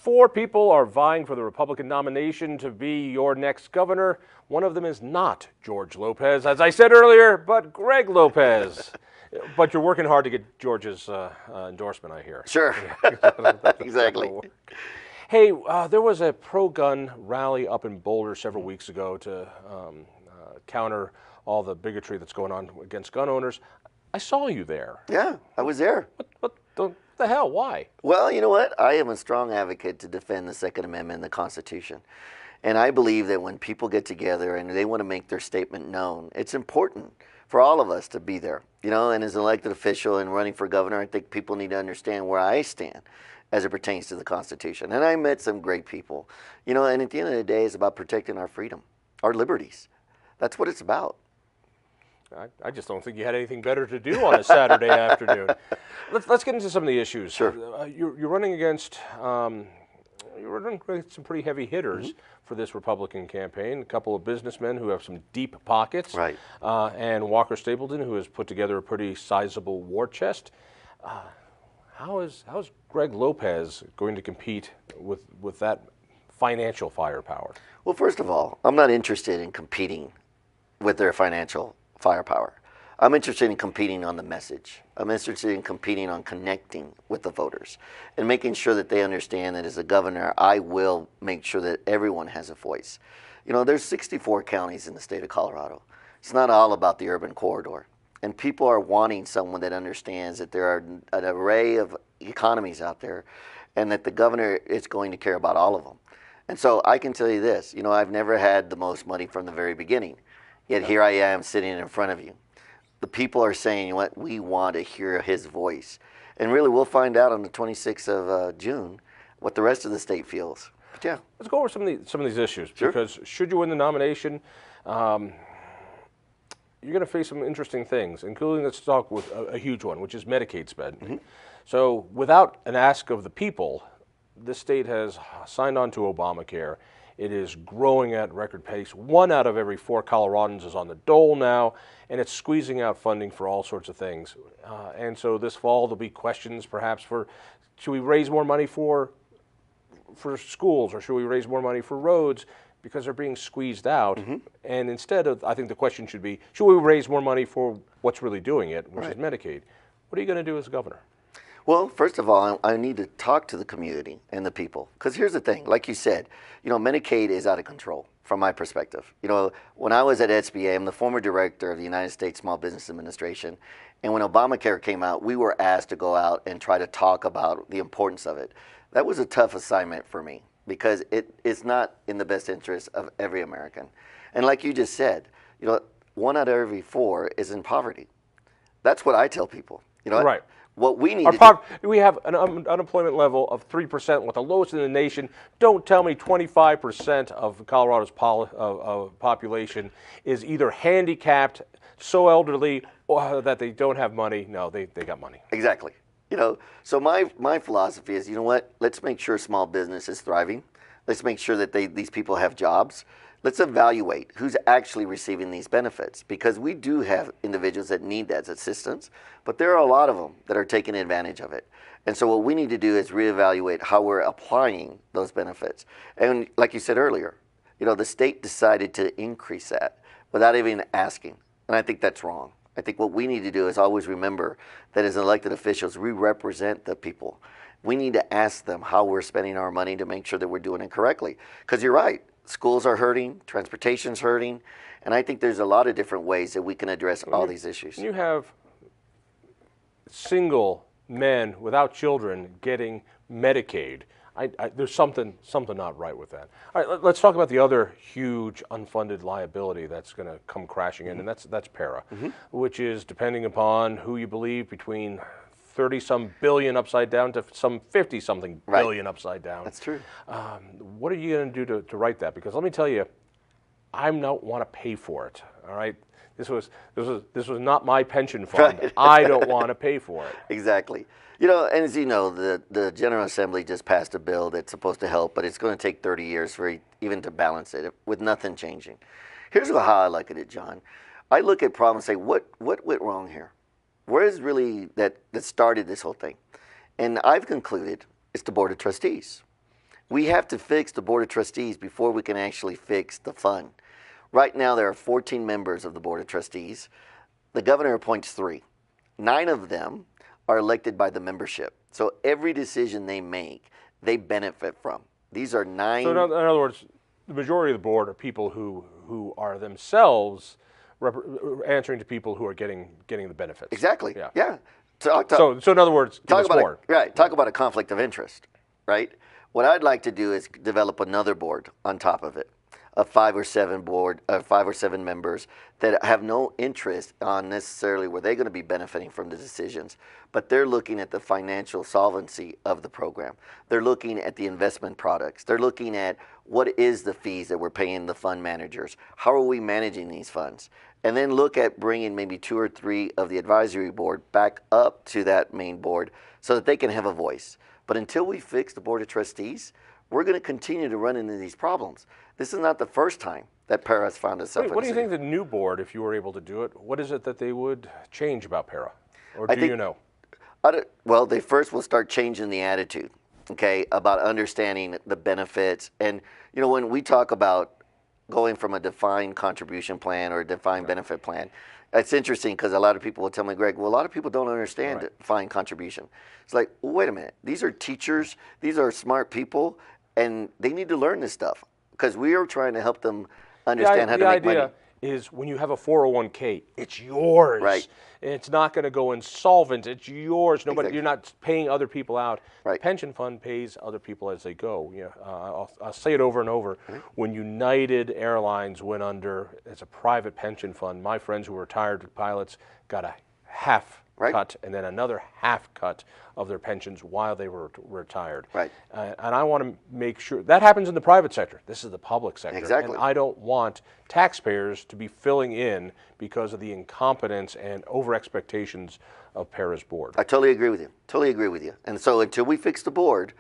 Four people are vying for the Republican nomination to be your next governor. One of them is not George Lopez, as I said earlier, but Greg Lopez. But you're working hard to get George's endorsement, I hear. Sure. Exactly. Hey, there was a pro-gun rally up in Boulder several weeks ago to counter all the bigotry that's going on against gun owners. I saw you there. Yeah, I was there. What the hell? Why? Well, you know what? I am a strong advocate to defend the Second Amendment and the Constitution. And I believe that when people get together and they want to make their statement known, it's important for all of us to be there. You know, and as an elected official and running for governor, I think people need to understand where I stand as it pertains to the Constitution. And I met some great people. You know, and at the end of the day, it's about protecting our freedom, our liberties. That's what it's about. I just don't think you had anything better to do on a Saturday afternoon. Let's get into some of the issues. Sure. You're running against some pretty heavy hitters for this Republican campaign. A couple of businessmen who have some deep pockets, right? And Walker Stapleton, who has put together a pretty sizable war chest. How is Greg Lopez going to compete with that financial firepower? Well, first of all, I'm not interested in competing with their financial firepower. I'm interested in competing on the message. I'm interested in competing on connecting with the voters and making sure that they understand that as a governor, I will make sure that everyone has a voice. You know, there's 64 counties in the state of Colorado. It's not all about the urban corridor. And people are wanting someone that understands that there are an array of economies out there and that the governor is going to care about all of them. And so I can tell you this, you know, I've never had the most money from the very beginning. Yet here I am sitting in front of you. The people are saying, you know what, we want to hear his voice. And really, we'll find out on the 26th of June what the rest of the state feels. But yeah. Let's go over some of these issues. Sure. Because should you win the nomination, you're going to face some interesting things, including, let's talk with a huge one, which is Medicaid spending. So without an ask of the people, this state has signed on to Obamacare. It is growing at record pace. 1 out of every 4 Coloradans is on the dole now, and it's squeezing out funding for all sorts of things. And so this fall there'll be questions perhaps for, should we raise more money for schools, or should we raise more money for roads, because they're being squeezed out. And instead of, I think the question should be, should we raise more money for what's really doing it, which is Medicaid? What are you going to do as governor? Well, first of all, I need to talk to the community and the people. Because here's the thing, like you said, you know, Medicaid is out of control from my perspective. You know, when I was at SBA, I'm the former director of the United States Small Business Administration. And when Obamacare came out, we were asked to go out and try to talk about the importance of it. That was a tough assignment for me because it is not in the best interest of every American. And like you just said, you know, 1 out of every 4 is in poverty. That's what I tell people. You know, right. What we need we have an unemployment level of 3%, with the lowest in the nation. Don't tell me 25% of Colorado's population is either handicapped, so elderly, or that they don't have money. No, they got money. Exactly. You know, so my philosophy is, you know what? Let's make sure small business is thriving. Let's make sure that these people have jobs. Let's evaluate who's actually receiving these benefits, because we do have individuals that need that assistance, but there are a lot of them that are taking advantage of it. And so what we need to do is reevaluate how we're applying those benefits. And like you said earlier, you know, the state decided to increase that without even asking. And I think that's wrong. I think what we need to do is always remember that as elected officials, we represent the people. We need to ask them how we're spending our money to make sure that we're doing it correctly. Because you're right. Schools are hurting, transportation's hurting, and I think there's a lot of different ways that we can address all these issues. You have single men without children getting Medicaid. There's something not right with that. All right, let's talk about the other huge unfunded liability that's going to come crashing in, and that's PARA, which is, depending upon who you believe, between 30-some billion upside down to some 50-something billion upside down. That's true. What are you going to do to write that? Because let me tell you, I don't want to pay for it. All right, this was not my pension fund. Right. I don't want to pay for it. Exactly. You know, and as you know, the General Assembly just passed a bill that's supposed to help, but it's going to take 30 years for even to balance it with nothing changing. Here's how I look at it, John. I look at problems and say, what went wrong here? Where is really that started this whole thing? And I've concluded it's the Board of Trustees. We have to fix the Board of Trustees before we can actually fix the fund. Right now, there are 14 members of the Board of Trustees. The governor appoints 3. 9 of them are elected by the membership. So every decision they make, they benefit from. These are 9. So in other words, the majority of the board are people who are themselves answering to people who are getting the benefits. Exactly. Yeah. So in other words, give us more. Talk about a conflict of interest, right? What I'd like to do is develop another board on top of it, of 5 or 7 members that have no interest on necessarily where they're going to be benefiting from the decisions, but they're looking at the financial solvency of the program. They're looking at the investment products. They're looking at what is the fees that we're paying the fund managers. How are we managing these funds? And then look at bringing maybe 2 or 3 of the advisory board back up to that main board so that they can have a voice. But until we fix the Board of Trustees, we're going to continue to run into these problems. This is not the first time that PARA has found itself in What do a you city. think the new board, if you were able to do it, what is it that they would change about PARA? Or do you know? Well, they first will start changing the attitude, okay, about understanding the benefits. And, you know, when we talk about going from a defined contribution plan or a defined benefit plan, it's interesting because a lot of people will tell me, Greg, well, a lot of people don't understand defined contribution. It's like, well, wait a minute. These are teachers. These are smart people, and they need to learn this stuff because we are trying to help them understand how to make money. The idea is when you have a 401k, it's yours. Right. It's not going to go insolvent. It's yours. Nobody, Exactly. You're not paying other people out. Right. The pension fund pays other people as they go. You know, I'll say it over and over. When United Airlines went under as a private pension fund, my friends who were retired pilots got a half cut and then another half cut of their pensions while they were retired. Right. And I want to make sure that happens in the private sector. This is the public sector. Exactly. And I don't want taxpayers to be filling in because of the incompetence and over expectations of PARA's board. I totally agree with you. Totally agree with you. And so until we fix the board,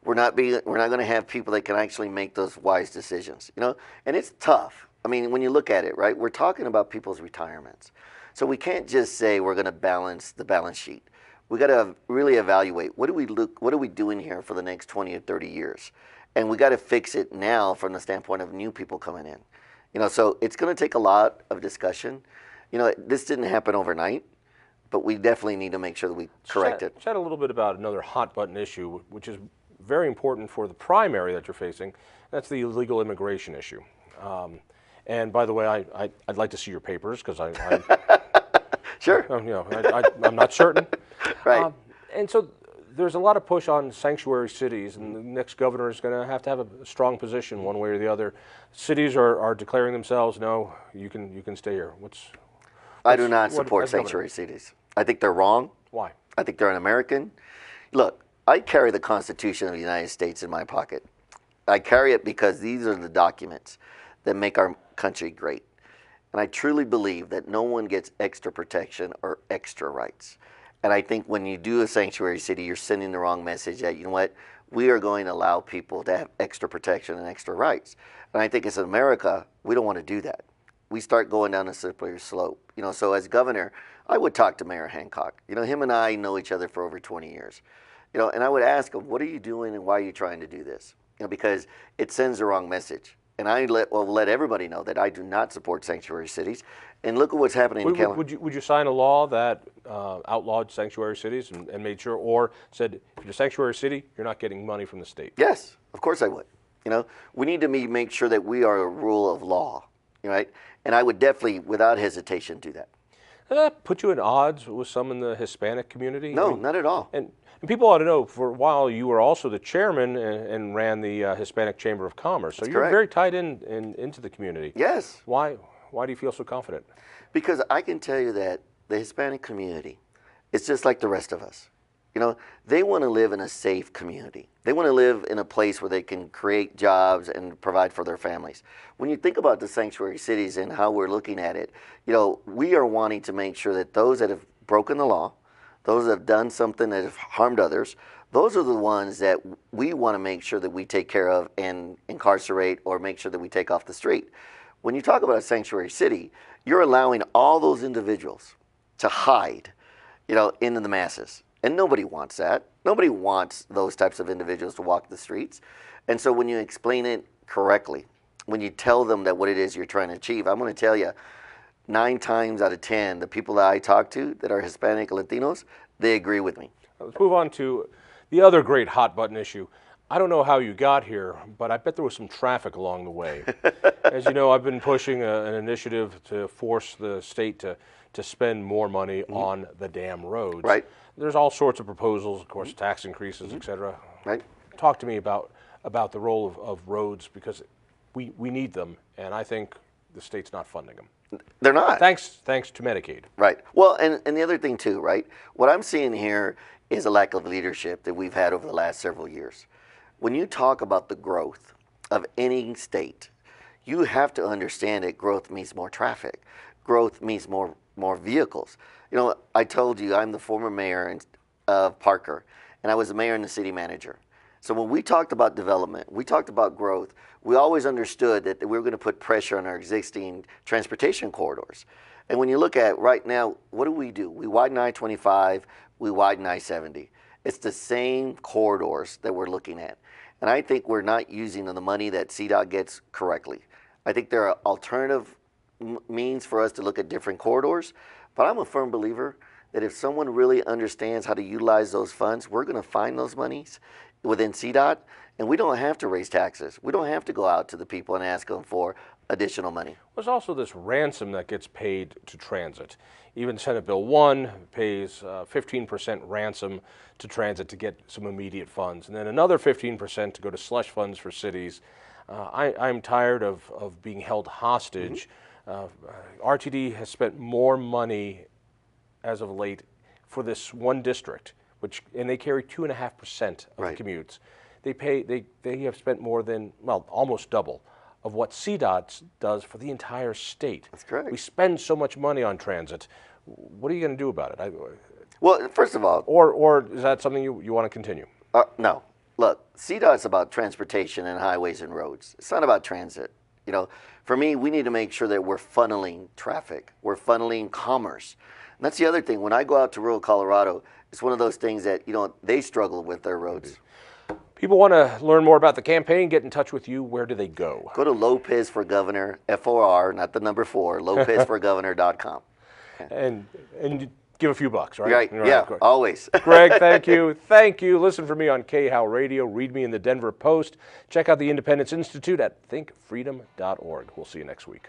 we're not going to have people that can actually make those wise decisions. You know, and it's tough. I mean, when you look at it, right? We're talking about people's retirements. So we can't just say we're going to balance the balance sheet. We got to really evaluate what are we doing here for the next 20 or 30 years, and we got to fix it now from the standpoint of new people coming in. You know, so it's going to take a lot of discussion. You know, this didn't happen overnight, but we definitely need to make sure that we correct it. Chat a little bit about another hot button issue, which is very important for the primary that you're facing. That's the illegal immigration issue. And by the way, I'd like to see your papers because Sure. You know, I'm not certain. Right. And so there's a lot of push on sanctuary cities, and the next governor is going to have a strong position one way or the other. Cities are declaring themselves, no, you can stay here. I do not support sanctuary cities. I think they're wrong. Why? I think they're un-American. Look, I carry the Constitution of the United States in my pocket. I carry it because these are the documents that make our country great. And I truly believe that no one gets extra protection or extra rights. And I think when you do a sanctuary city, you're sending the wrong message that, you know what, we are going to allow people to have extra protection and extra rights. And I think as America, we don't want to do that. We start going down a slippery slope. You know, so as governor, I would talk to Mayor Hancock. You know, him and I know each other for over 20 years. You know, and I would ask him, what are you doing and why are you trying to do this? You know, because it sends the wrong message. And I will let everybody know that I do not support sanctuary cities. And look at what's happening in California. Would you sign a law that outlawed sanctuary cities and made sure, or said, if you're a sanctuary city, you're not getting money from the state? Yes, of course I would. You know, we need to make sure that we are a rule of law, right? And I would definitely, without hesitation, do that. Does that put you at odds with some in the Hispanic community? No, not at all. And people ought to know, for a while you were also the chairman and ran the Hispanic Chamber of Commerce. So you're very tied into the community. Yes. Why do you feel so confident? Because I can tell you that the Hispanic community is just like the rest of us. You know, they want to live in a safe community. They want to live in a place where they can create jobs and provide for their families. When you think about the sanctuary cities and how we're looking at it, you know, we are wanting to make sure that those that have broken the law, those that have done something that have harmed others, those are the ones that we want to make sure that we take care of and incarcerate or make sure that we take off the street. When you talk about a sanctuary city, you're allowing all those individuals to hide, you know, into the masses. And nobody wants that. Nobody wants those types of individuals to walk the streets. And so when you explain it correctly, when you tell them that what it is you're trying to achieve, I'm going to tell you, 9 times out of 10, the people that I talk to that are Hispanic Latinos, they agree with me. Let's move on to the other great hot button issue. I don't know how you got here, but I bet there was some traffic along the way. As you know, I've been pushing an initiative to force the state to spend more money on the damn roads. Right. There's all sorts of proposals, of course, tax increases, et cetera. Right. Talk to me about the role of roads, because we need them, and I think the state's not funding them. They're not. Thanks to Medicaid. Right. Well, and the other thing too, right? What I'm seeing here is a lack of leadership that we've had over the last several years. When you talk about the growth of any state, you have to understand that growth means more traffic. Growth means more vehicles. You know, I told you I'm the former mayor of Parker, and I was the mayor and the city manager. So when we talked about development, we talked about growth, we always understood that we were going to put pressure on our existing transportation corridors. And when you look at right now, what do? We widen I-25, we widen I-70. It's the same corridors that we're looking at. And I think we're not using the money that CDOT gets correctly. I think there are alternative means for us to look at different corridors, but I'm a firm believer that if someone really understands how to utilize those funds, we're going to find those monies within CDOT, and we don't have to raise taxes. We don't have to go out to the people and ask them for additional money. There's also this ransom that gets paid to transit. Even Senate Bill 1 pays 15% ransom to transit to get some immediate funds, and then another 15% to go to slush funds for cities. I'm tired of being held hostage. RTD has spent more money as of late for this one district, and they carry 2.5% of the commutes. They have spent more than, well, almost double of what CDOT does for the entire state. That's correct. We spend so much money on transit. What are you going to do about it? Well, first of all, or is that something you want to continue? No. Look, CDOT's about transportation and highways and roads. It's not about transit. You know, for me, we need to make sure that we're funneling traffic. We're funneling commerce. And that's the other thing. When I go out to rural Colorado, it's one of those things that, you know, they struggle with their roads. People want to learn more about the campaign, get in touch with you. Where do they go? Go to Lopez for Governor, F-O-R, not the number 4, lopezforgovernor.com. And give a few bucks, right? Right, yeah, always. Greg, thank you. Thank you. Listen for me on KHOW Radio. Read me in the Denver Post. Check out the Independence Institute at thinkfreedom.org. We'll see you next week.